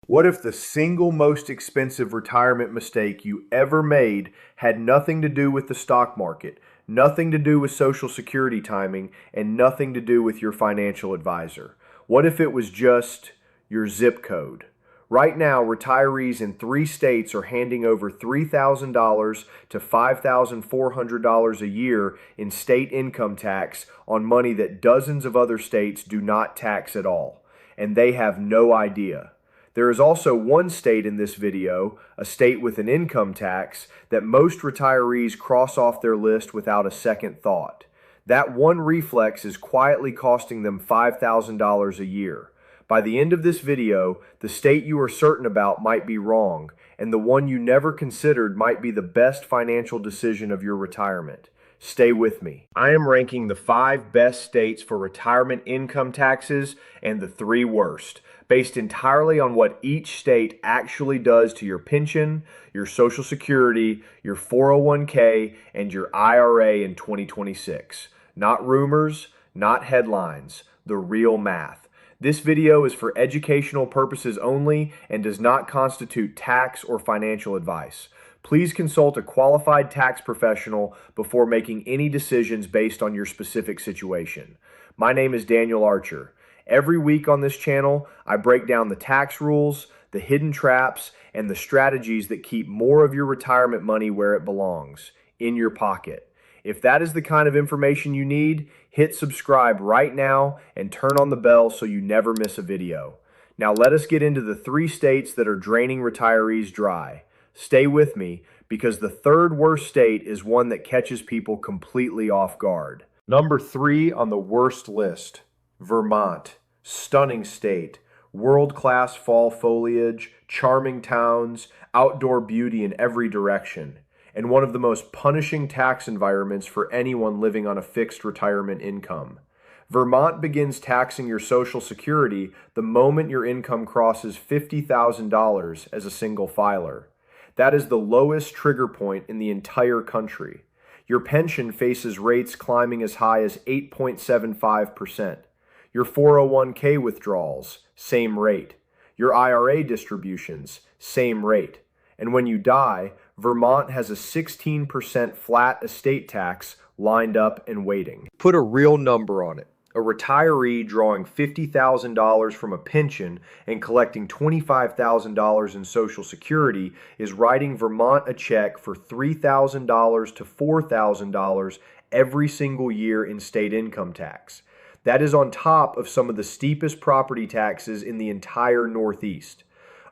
What if the single most expensive retirement mistake you ever made had nothing to do with the stock market, nothing to do with Social Security timing, and nothing to do with your financial advisor? What if it was just your zip code? Right now, retirees in 3 states are handing over $3,000 to $5,400 a year in state income tax on money that dozens of other states do not tax at all, and they have no idea. There is also one state in this video, a state with an income tax, that most retirees cross off their list without a second thought. That one reflex is quietly costing them $5,000 a year. By the end of this video, the state you are certain about might be wrong, and the one you never considered might be the best financial decision of your retirement. Stay with me. I am ranking the 5 best states for retirement income taxes and the 3 worst, based entirely on what each state actually does to your pension, your Social Security, your 401k, and your IRA in 2026. Not rumors, not headlines, the real math. This video is for educational purposes only and does not constitute tax or financial advice. Please consult a qualified tax professional before making any decisions based on your specific situation. My name is Daniel Archer. Every week on this channel, I break down the tax rules, the hidden traps, and the strategies that keep more of your retirement money where it belongs, in your pocket. If that is the kind of information you need, hit subscribe right now and turn on the bell so you never miss a video. Now let us get into the 3 states that are draining retirees dry. Stay with me, because the 3rd worst state is one that catches people completely off guard. Number 3 on the worst list, Vermont. Stunning state, world-class fall foliage, charming towns, outdoor beauty in every direction, and one of the most punishing tax environments for anyone living on a fixed retirement income. Vermont begins taxing your Social Security the moment your income crosses $50,000 as a single filer. That is the lowest trigger point in the entire country. Your pension faces rates climbing as high as 8.75%. Your 401k withdrawals, same rate. Your IRA distributions, same rate. And when you die, Vermont has a 16% flat estate tax lined up and waiting. Put a real number on it. A retiree drawing $50,000 from a pension and collecting $25,000 in Social Security is writing Vermont a check for $3,000 to $4,000 every single year in state income tax. That is on top of some of the steepest property taxes in the entire Northeast.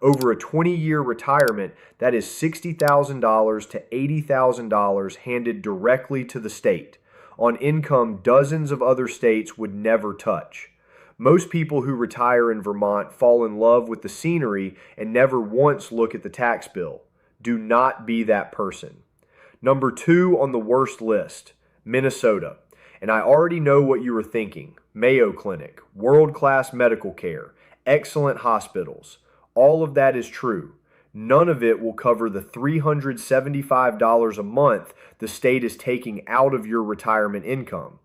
Over a 20-year retirement, that is $60,000 to $80,000 handed directly to the state, on income dozens of other states would never touch. Most people who retire in Vermont fall in love with the scenery and never once look at the tax bill. Do not be that person. Number 2 on the worst list, Minnesota. And I already know what you are thinking. Mayo Clinic, world-class medical care, excellent hospitals. All of that is true. None of it will cover the $375 a month the state is taking out of your retirement income.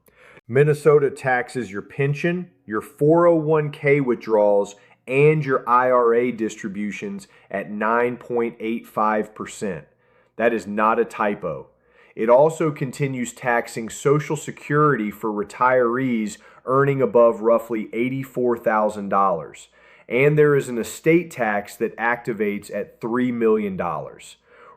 Minnesota taxes your pension, your 401k withdrawals, and your IRA distributions at 9.85%. That is not a typo. It also continues taxing Social Security for retirees earning above roughly $84,000. And there is an estate tax that activates at $3 million.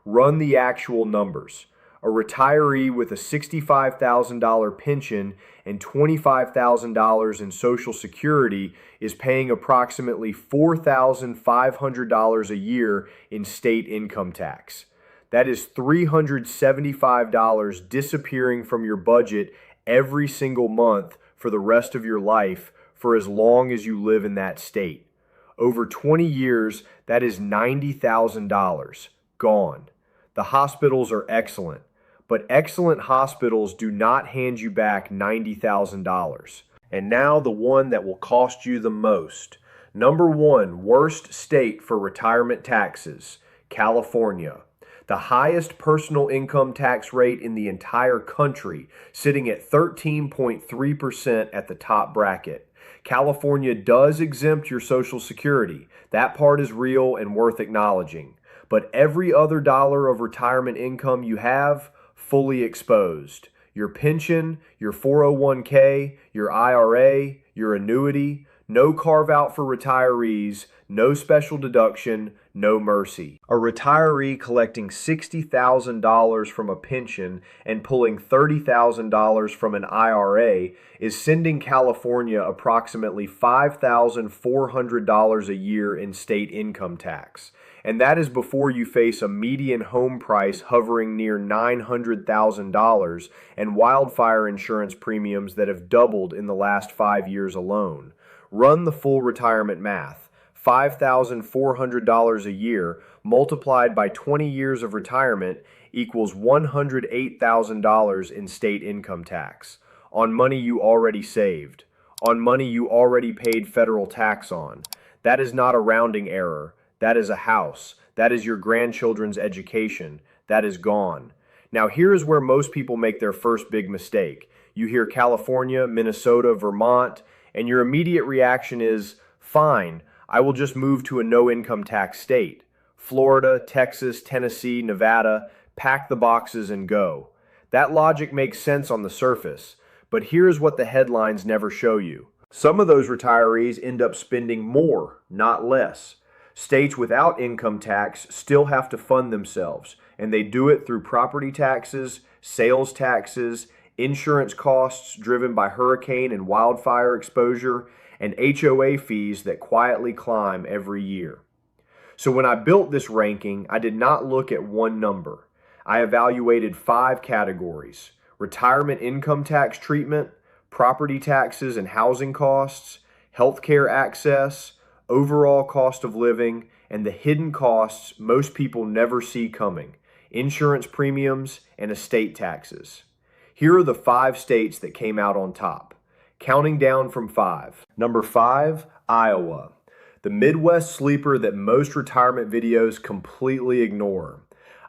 Run the actual numbers. A retiree with a $65,000 pension and $25,000 in Social Security is paying approximately $4,500 a year in state income tax. That is $375 disappearing from your budget every single month for the rest of your life for as long as you live in that state. Over 20 years, that is $90,000 gone. The hospitals are excellent, but excellent hospitals do not hand you back $90,000. And now the one that will cost you the most. Number 1, worst state for retirement taxes, California. The highest personal income tax rate in the entire country, sitting at 13.3% at the top bracket. California does exempt your Social Security. That part is real and worth acknowledging. But every other dollar of retirement income you have, fully exposed. Your pension, your 401k, your IRA, your annuity, no carve out for retirees, no special deduction, no mercy. A retiree collecting $60,000 from a pension and pulling $30,000 from an IRA is sending California approximately $5,400 a year in state income tax. And that is before you face a median home price hovering near $900,000 and wildfire insurance premiums that have doubled in the last 5 years alone. Run the full retirement math. $5,400 a year multiplied by 20 years of retirement equals $108,000 in state income tax. On money you already saved. On money you already paid federal tax on. That is not a rounding error. That is a house. That is your grandchildren's education. That is gone. Now here is where most people make their first big mistake. You hear California, Minnesota, Vermont, and your immediate reaction is, fine, I will just move to a no-income tax state. Florida, Texas, Tennessee, Nevada, pack the boxes and go. That logic makes sense on the surface, but here's what the headlines never show you. Some of those retirees end up spending more, not less. States without income tax still have to fund themselves, and they do it through property taxes, sales taxes, insurance costs driven by hurricane and wildfire exposure, and HOA fees that quietly climb every year. So when I built this ranking, I did not look at one number. I evaluated 5 categories: retirement income tax treatment, property taxes and housing costs, healthcare access, overall cost of living, and the hidden costs most people never see coming: insurance premiums and estate taxes. Here are the 5 states that came out on top. Counting down from 5. Number 5, Iowa. The Midwest sleeper that most retirement videos completely ignore.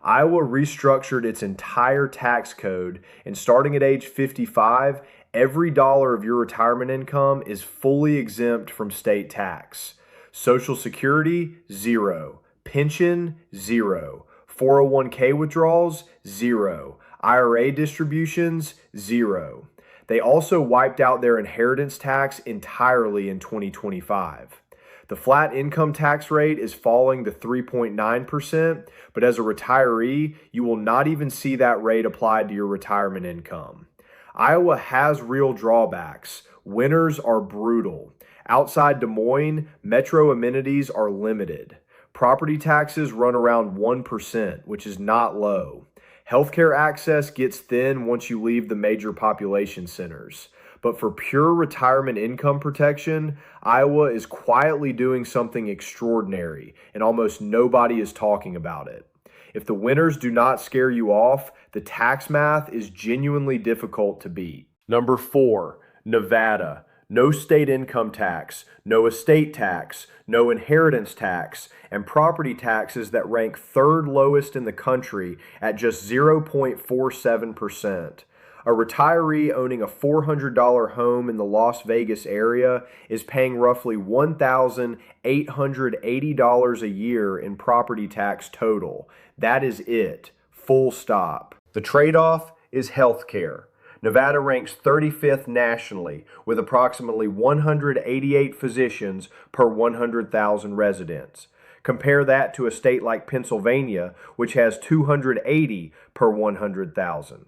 Iowa restructured its entire tax code, and starting at age 55, every dollar of your retirement income is fully exempt from state tax. Social Security, 0. Pension, 0. 401k withdrawals, 0. IRA distributions, 0. They also wiped out their inheritance tax entirely in 2025. The flat income tax rate is falling to 3.9%, but as a retiree, you will not even see that rate applied to your retirement income. Iowa has real drawbacks. Winters are brutal. Outside Des Moines, metro amenities are limited. Property taxes run around 1%, which is not low. Healthcare access gets thin once you leave the major population centers. But for pure retirement income protection, Iowa is quietly doing something extraordinary, and almost nobody is talking about it. If the winters do not scare you off, the tax math is genuinely difficult to beat. Number 4, Nevada. No state income tax, no estate tax, no inheritance tax, and property taxes that rank 3rd lowest in the country at just 0.47%. A retiree owning a $400 home in the Las Vegas area is paying roughly $1,880 a year in property tax total. That is it. Full stop. The trade-off is health care. Nevada ranks 35th nationally with approximately 188 physicians per 100,000 residents. Compare that to a state like Pennsylvania, which has 280 per 100,000.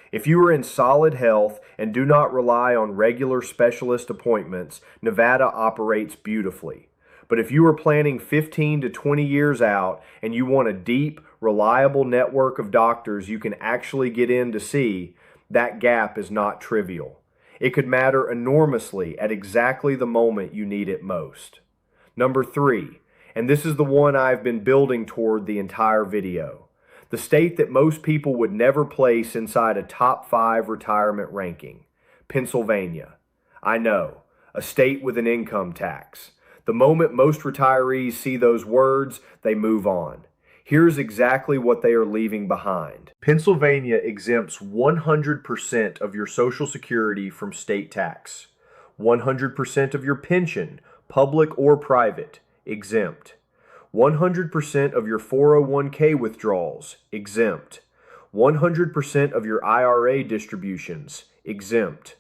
If you are in solid health and do not rely on regular specialist appointments, Nevada operates beautifully. But if you are planning 15 to 20 years out and you want a deep, reliable network of doctors you can actually get in to see, that gap is not trivial. It could matter enormously at exactly the moment you need it most. Number 3, and this is the one I've been building toward the entire video. The state that most people would never place inside a top 5 retirement ranking, Pennsylvania. I know, a state with an income tax. The moment most retirees see those words, they move on. Here's exactly what they are leaving behind. Pennsylvania exempts 100% of your Social Security from state tax. 100% of your pension, public or private, exempt. 100% of your 401k withdrawals, exempt. 100% of your IRA distributions, exempt.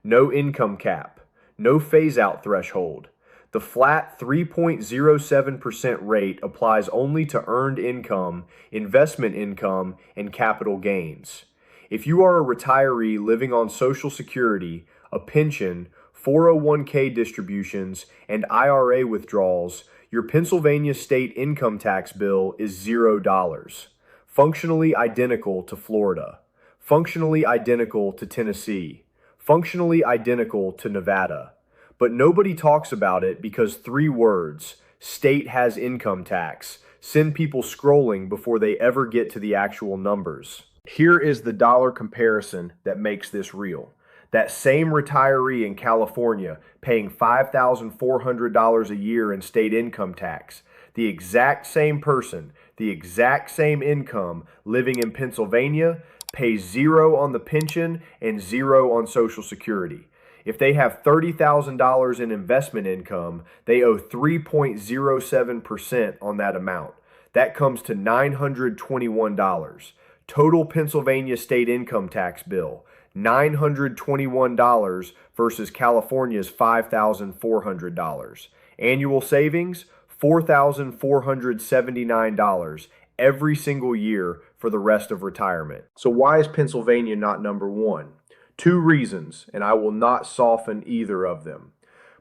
No income cap, no phase-out threshold. The flat 3.07% rate applies only to earned income, investment income, and capital gains. If you are a retiree living on Social Security, a pension, 401k distributions, and IRA withdrawals, your Pennsylvania state income tax bill is $0. Functionally identical to Florida. Functionally identical to Tennessee. Functionally identical to Nevada. But nobody talks about it because 3 words, state has income tax, send people scrolling before they ever get to the actual numbers. Here is the dollar comparison that makes this real. That same retiree in California paying $5,400 a year in state income tax, the exact same person, the exact same income living in Pennsylvania pays 0 on the pension and 0 on Social Security. If they have $30,000 in investment income, they owe 3.07% on that amount. That comes to $921. Total Pennsylvania state income tax bill, $921 versus California's $5,400. Annual savings, $4,479 every single year for the rest of retirement. So why is Pennsylvania not number 1? 2 reasons, and I will not soften either of them.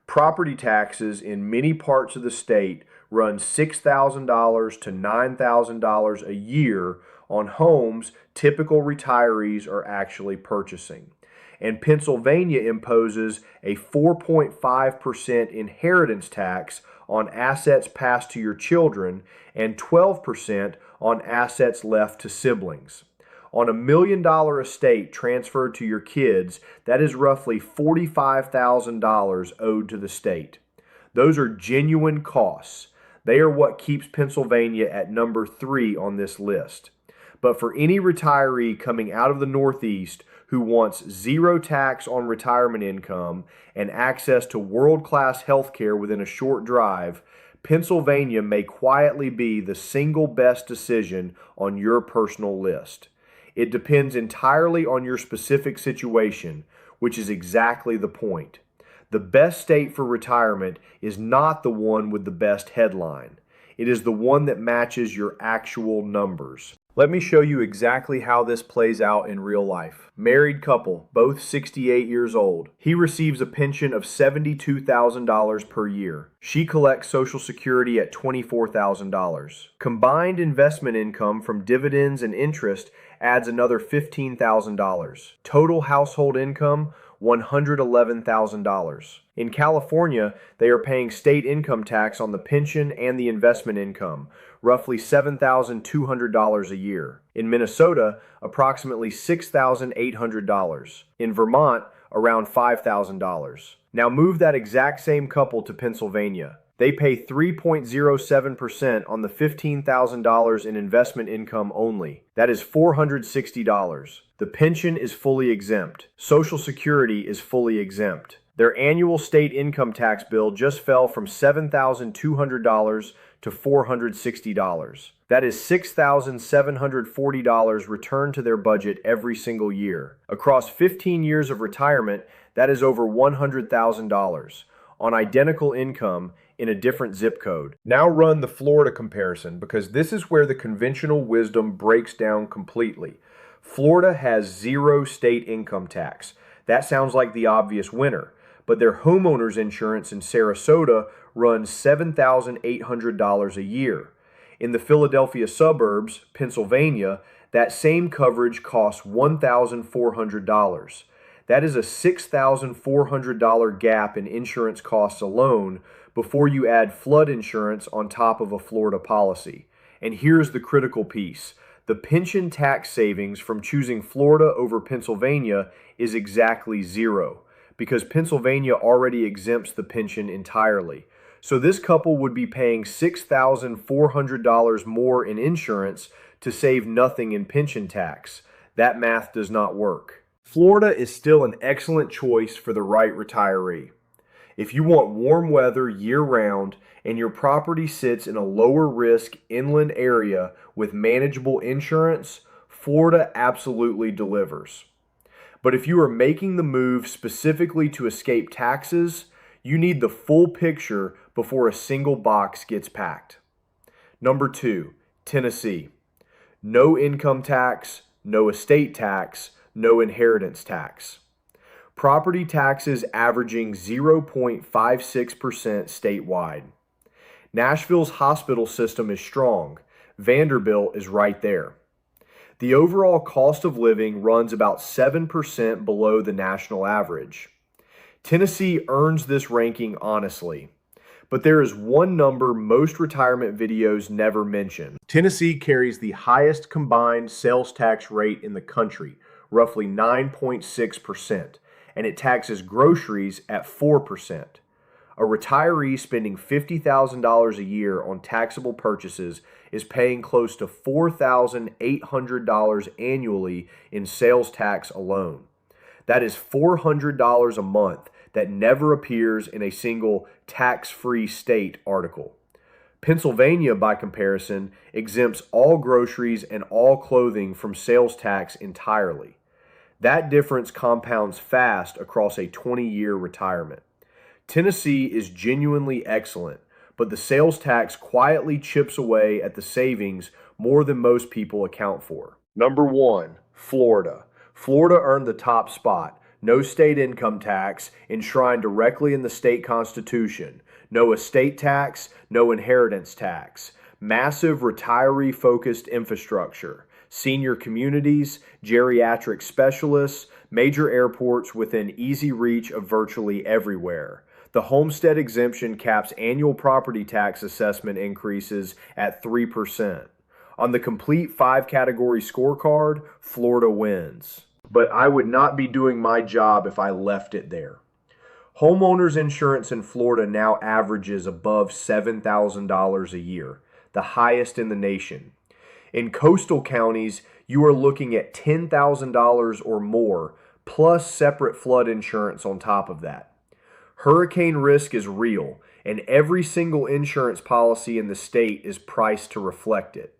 Property taxes in many parts of the state run $6,000 to $9,000 a year on homes typical retirees are actually purchasing. And Pennsylvania imposes a 4.5% inheritance tax on assets passed to your children and 12% on assets left to siblings. On $1 million estate transferred to your kids, that is roughly $45,000 owed to the state. Those are genuine costs. They are what keeps Pennsylvania at number 3 on this list. But for any retiree coming out of the Northeast who wants 0 tax on retirement income and access to world-class health care within a short drive, Pennsylvania may quietly be the single best decision on your personal list. It depends entirely on your specific situation, which is exactly the point. The best state for retirement is not the one with the best headline. It is the one that matches your actual numbers. Let me show you exactly how this plays out in real life. Married couple, both 68 years old. He receives a pension of $72,000 per year. She collects Social Security at $24,000. Combined investment income from dividends and interest adds another $15,000. Total household income, $111,000. In California, they are paying state income tax on the pension and the investment income, roughly $7,200 a year. In Minnesota, approximately $6,800. In Vermont, around $5,000. Now move that exact same couple to Pennsylvania. They pay 3.07% on the $15,000 in investment income only. That is $460. The pension is fully exempt. Social Security is fully exempt. Their annual state income tax bill just fell from $7,200 to $460. That is $6,740 returned to their budget every single year. Across 15 years of retirement, that is over $100,000 on identical income in a different zip code. Now run the Florida comparison because this is where the conventional wisdom breaks down completely. Florida has 0 state income tax. That sounds like the obvious winner, but their homeowners insurance in Sarasota runs $7,800 a year. In the Philadelphia suburbs, Pennsylvania, that same coverage costs $1,400. That is a $6,400 gap in insurance costs alone before you add flood insurance on top of a Florida policy. And here's the critical piece. The pension tax savings from choosing Florida over Pennsylvania is exactly 0 because Pennsylvania already exempts the pension entirely. So this couple would be paying $6,400 more in insurance to save nothing in pension tax. That math does not work. Florida is still an excellent choice for the right retiree. If you want warm weather year-round and your property sits in a lower risk inland area with manageable insurance, Florida absolutely delivers. But if you are making the move specifically to escape taxes, you need the full picture before a single box gets packed. Number 2, Tennessee. No income tax, no estate tax, no inheritance tax. Property taxes averaging 0.56% statewide. Nashville's hospital system is strong. Vanderbilt is right there. The overall cost of living runs about 7% below the national average. Tennessee earns this ranking honestly, but there is one number most retirement videos never mention. Tennessee carries the highest combined sales tax rate in the country, roughly 9.6%, and it taxes groceries at 4%. A retiree spending $50,000 a year on taxable purchases is paying close to $4,800 annually in sales tax alone. That is $400 a month that never appears in a single tax-free state article. Pennsylvania, by comparison, exempts all groceries and all clothing from sales tax entirely. That difference compounds fast across a 20-year retirement. Tennessee is genuinely excellent, but the sales tax quietly chips away at the savings more than most people account for. Number 1, Florida. Florida earned the top spot. No state income tax enshrined directly in the state constitution. No estate tax, no inheritance tax. Massive retiree-focused infrastructure. Senior communities, geriatric specialists, major airports within easy reach of virtually everywhere. The homestead exemption caps annual property tax assessment increases at 3%. On the complete 5-category scorecard, Florida wins. But I would not be doing my job if I left it there. Homeowners insurance in Florida now averages above $7,000 a year, the highest in the nation. In coastal counties, you are looking at $10,000 or more, plus separate flood insurance on top of that. Hurricane risk is real, and every single insurance policy in the state is priced to reflect it.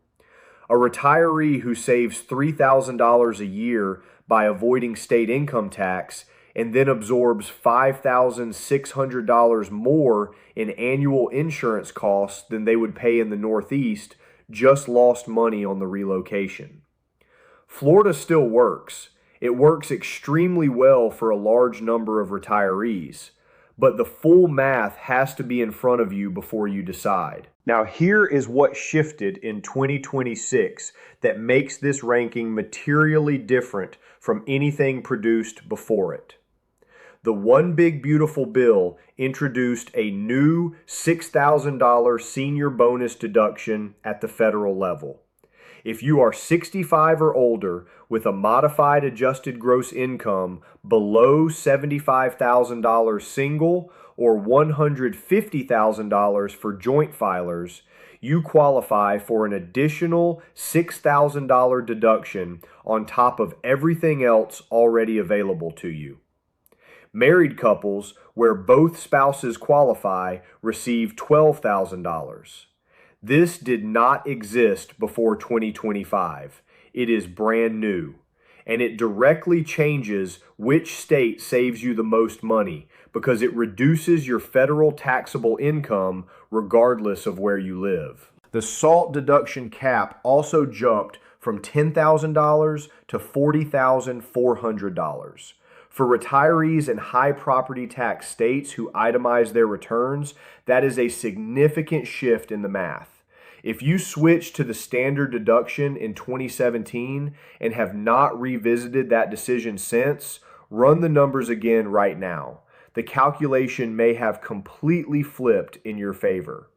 A retiree who saves $3,000 a year by avoiding state income tax and then absorbs $5,600 more in annual insurance costs than they would pay in the Northeast just lost money on the relocation. Florida still works. It works extremely well for a large number of retirees, but the full math has to be in front of you before you decide. Now, here is what shifted in 2026 that makes this ranking materially different from anything produced before it. The One Big Beautiful Bill introduced a new $6,000 senior bonus deduction at the federal level. If you are 65 or older with a modified adjusted gross income below $75,000 single or $150,000 for joint filers, you qualify for an additional $6,000 deduction on top of everything else already available to you. Married couples, where both spouses qualify, receive $12,000. This did not exist before 2025. It is brand new, and it directly changes which state saves you the most money because it reduces your federal taxable income regardless of where you live. The SALT deduction cap also jumped from $10,000 to $40,400. For retirees in high property tax states who itemize their returns, that is a significant shift in the math. If you switch to the standard deduction in 2017 and have not revisited that decision since, run the numbers again right now. The calculation may have completely flipped in your favor.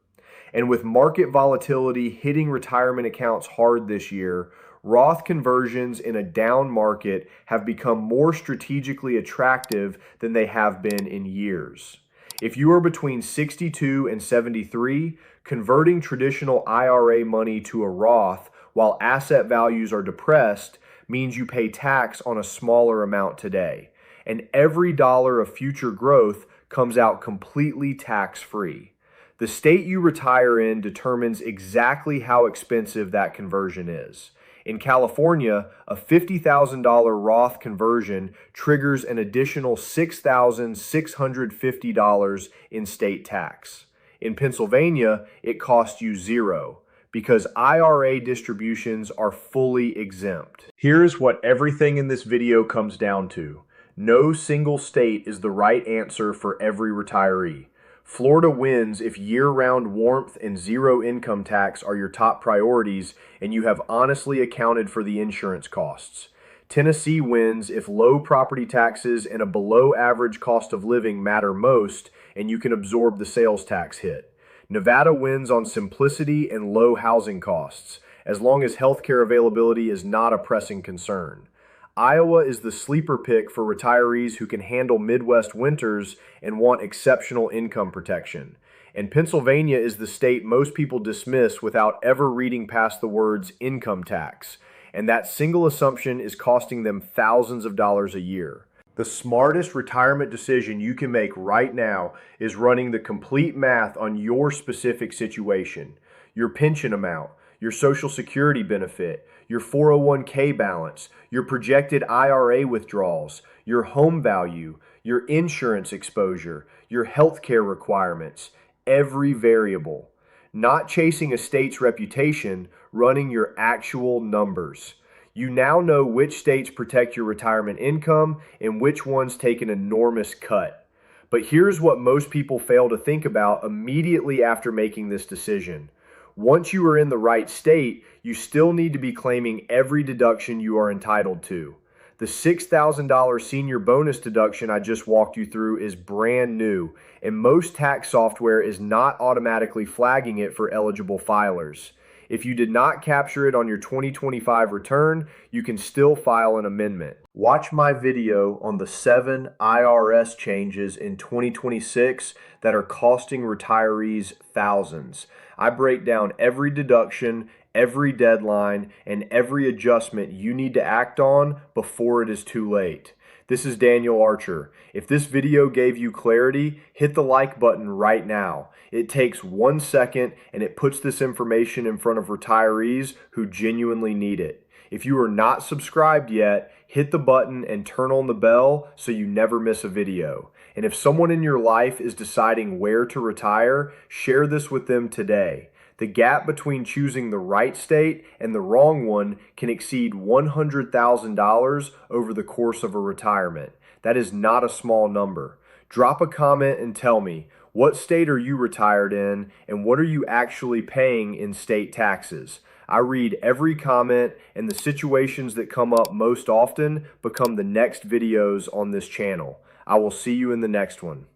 And with market volatility hitting retirement accounts hard this year, Roth conversions in a down market have become more strategically attractive than they have been in years. If you are between 62 and 73, converting traditional IRA money to a Roth while asset values are depressed means you pay tax on a smaller amount today. And every dollar of future growth comes out completely tax-free. The state you retire in determines exactly how expensive that conversion is. In California, a $50,000 Roth conversion triggers an additional $6,650 in state tax. In Pennsylvania, it costs you zero because IRA distributions are fully exempt. Here's what everything in this video comes down to. No single state is the right answer for every retiree. Florida wins if year-round warmth and zero income tax are your top priorities and you have honestly accounted for the insurance costs. Tennessee wins if low property taxes and a below-average cost of living matter most and you can absorb the sales tax hit. Nevada wins on simplicity and low housing costs, as long as healthcare availability is not a pressing concern. Iowa is the sleeper pick for retirees who can handle Midwest winters and want exceptional income protection. And Pennsylvania is the state most people dismiss without ever reading past the words income tax. And that single assumption is costing them thousands of dollars a year. The smartest retirement decision you can make right now is running the complete math on your specific situation, your pension amount, your Social Security benefit, your 401k balance, your projected IRA withdrawals, your home value, your insurance exposure, your healthcare requirements, every variable. Not chasing a state's reputation, running your actual numbers. You now know which states protect your retirement income and which ones take an enormous cut. But here's what most people fail to think about immediately after making this decision. Once you are in the right state, you still need to be claiming every deduction you are entitled to. The $6,000 senior bonus deduction I just walked you through is brand new, and most tax software is not automatically flagging it for eligible filers. If you did not capture it on your 2025 return, you can still file an amendment. Watch my video on the 7 IRS changes in 2026 that are costing retirees thousands. I break down every deduction, every deadline, and every adjustment you need to act on before it is too late. This is Daniel Archer. If this video gave you clarity, hit the like button right now. It takes 1 second and it puts this information in front of retirees who genuinely need it. If you are not subscribed yet, hit the button and turn on the bell so you never miss a video. And if someone in your life is deciding where to retire, share this with them today. The gap between choosing the right state and the wrong one can exceed $100,000 over the course of a retirement. That is not a small number. Drop a comment and tell me, what state are you retired in and what are you actually paying in state taxes? I read every comment, and the situations that come up most often become the next videos on this channel. I will see you in the next one.